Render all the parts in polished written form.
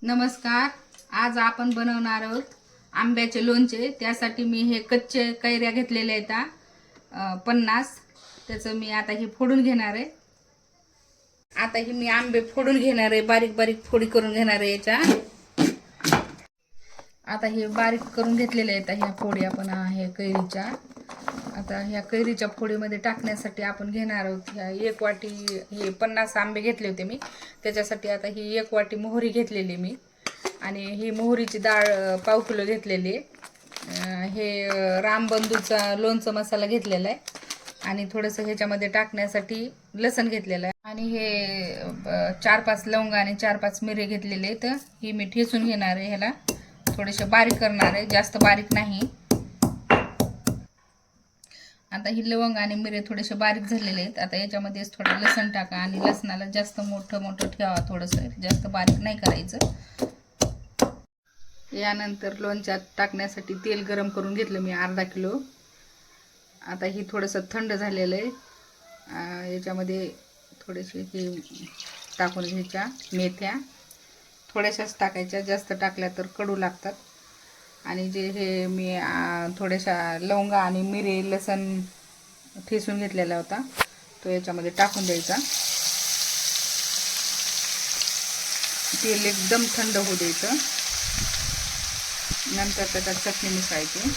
नमस्कार. आज आपण बनवणार आहोत आंब्याचे लोणचे. त्यासाठी मी हे कच्चे कैऱ्या घेतलेल्या आहेत 50. त्याचं मी आता हे फोडून घेणार आहे. आता ही मी आंबे फोडून घेणार आहे, बारीक बारीक फोडी करून घेणार आहे याच्या. आता हे बारीक करून घेतलेले आहेत ह्या फोडी आपण हे कैरीच्या. आता ह्या कैरीच्या फोडीमध्ये टाकण्यासाठी आपण घेणार आहोत ह्या 1 वाटी. हे 50 आंबे घेतले होते मी, त्याच्यासाठी आता ही 1 वाटी मोहरी घेतलेली मी. आणि ही मोहरीची डाळ पाव किलो घेतलेली. हे रामबंधूचा लोणचं मसाला घेतलेला आहे. आणि थोडंसं ह्याच्यामध्ये टाकण्यासाठी लसण घेतलेलं आहे. आणि हे 4-5 लवंग आणि 4-5 मिरे घेतलेले आहेत. ही मी ठेचून घेणार आहे, ह्याला थोडेसे बारीक करणार आहे, जास्त बारीक नाही. आता ही लवंग आणि मिरे थोडेसे बारीक झालेले आहेत. आता याच्यामध्येच थोडं लसण टाका आणि लसणाला जास्त मोठं मोठं ठेवा, थोडंसं जास्त बारीक नाही करायचं. यानंतर लोणच्यात टाकण्यासाठी तेल गरम करून घेतलं मी अर्धा किलो. आता ही थोडंसं थंड झालेलं आहे. याच्यामध्ये थोडेसे हे टाकून घ्यायच्या मेथ्या, थोड्याशाच टाकायच्या, जास्त टाकल्या तर कडू लागतात. आणि जे हे मी थोड्याशा लवंगा आणि मिरे लसण ठेचून घेतलेला होता तो याच्यामध्ये टाकून द्यायचा. तेल एकदम थंड होऊ द्यायचं. नंतर त्याच्यात चटणी मिसळायची.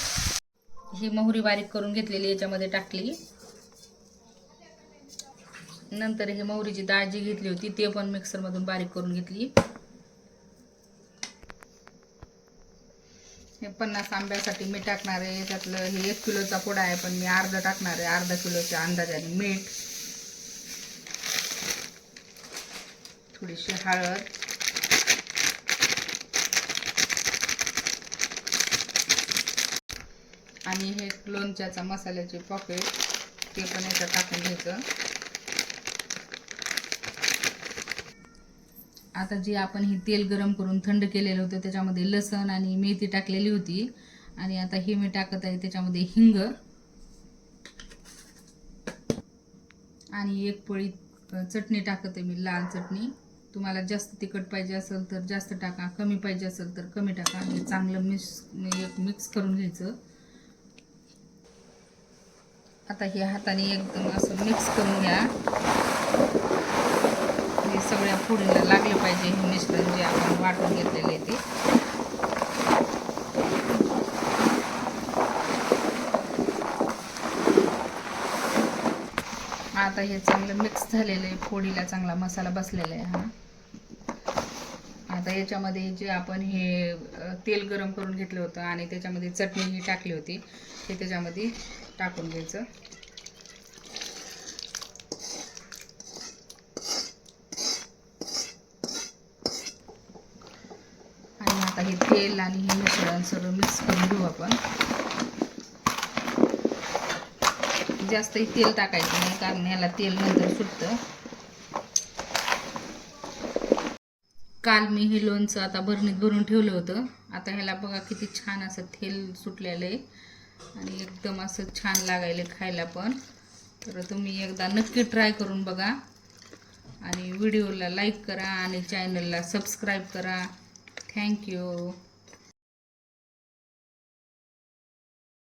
ही मोहरी बारीक करून घेतलेली याच्यामध्ये टाकली. नंतर ही मोहरीची डाळ जी घेतली होती ते पण मिक्सरमधून बारीक करून घेतली. हे 50 आंब्यासाठी मी टाकणार आहे. त्यातलं हे 1 किलोचा पुडा आहे, पण मी अर्धा टाकणार आहे, अर्धा किलोच्या अंदाजाने. मीठ, थोडीशी हळद, आणि हे लोणच्याचा मसाल्याचे पॉकेट ते पण याच्यात टाकून घ्यायचं. आता जे आपण हे तेल गरम करून थंड केलेलं होतं त्याच्यामध्ये लसण आणि मेथी टाकलेली होती. आणि आता हे मी टाकत आहे त्याच्यामध्ये हिंग आणि 1 पळी चटणी टाकत आहे मी, लाल चटणी. तुम्हाला जास्त तिखट पाहिजे असेल तर जास्त टाका, कमी पाहिजे असेल तर कमी टाका. हे चांगलं मिक्स करून घ्यायचं. आता हे हाताने एकदम असं मिक्स करून घ्या. हे सगळ्या फोडीला लागले पाहिजे हे मिश्रण जे आपण वाटून घेतलेले ते. आता हे चांगलं मिक्स झालेलं आहे, फोडीला चांगला मसाला बसलेला आहे हा. आता याच्यामध्ये जे आपण हे तेल गरम करून घेतलं होतं आणि त्याच्यामध्ये चटणी ही टाकली होती ते त्याच्यामध्ये टाकून घ्यायचं. आणि आता हे तेल आणि हे मिश्रण सगळं मिक्स करून घेऊ आपण. जास्तही तेल टाकायचं नाही, कारण याला तेल नंतर सुटतं. काल मी हे लोणचं आता भरणीत भरून ठेवलं होतं. आता ह्याला बघा किती छान असं तेल सुटलेलं आहे आणि एकदम असं छान लागायला खायला पण. तर तुम्ही एकदा नक्की ट्राय करून बघा आणि व्हिडिओला लाईक करा आणि चॅनलला सबस्क्राईब करा. थँक्यू.